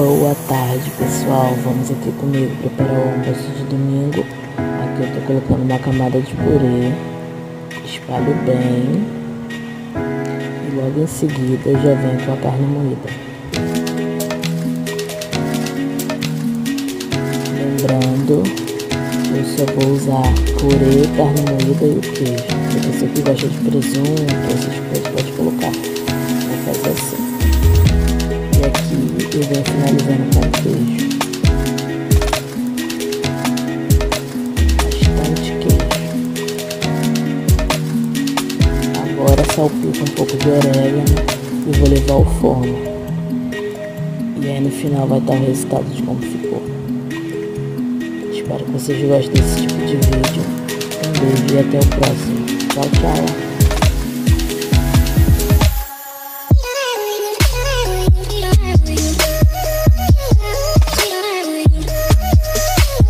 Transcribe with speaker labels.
Speaker 1: Boa tarde, pessoal. Vamos aqui comigo preparar o almoço de domingo. Aqui eu tô colocando uma camada de purê, espalho bem e logo em seguida eu já venho com a carne moída. Lembrando, eu só vou usar purê, carne moída e o queijo. Se você que gosta de presunto, essas coisas, pode colocar. Vou fazer assim. E aqui eu venho finalizando com o queijo. Bastante queijo. Agora salpico um pouco de orégano e vou levar ao forno. E aí no final vai estar o resultado de como ficou. Espero que vocês gostem desse tipo de vídeo. Um beijo e até o próximo. Tchau, tchau.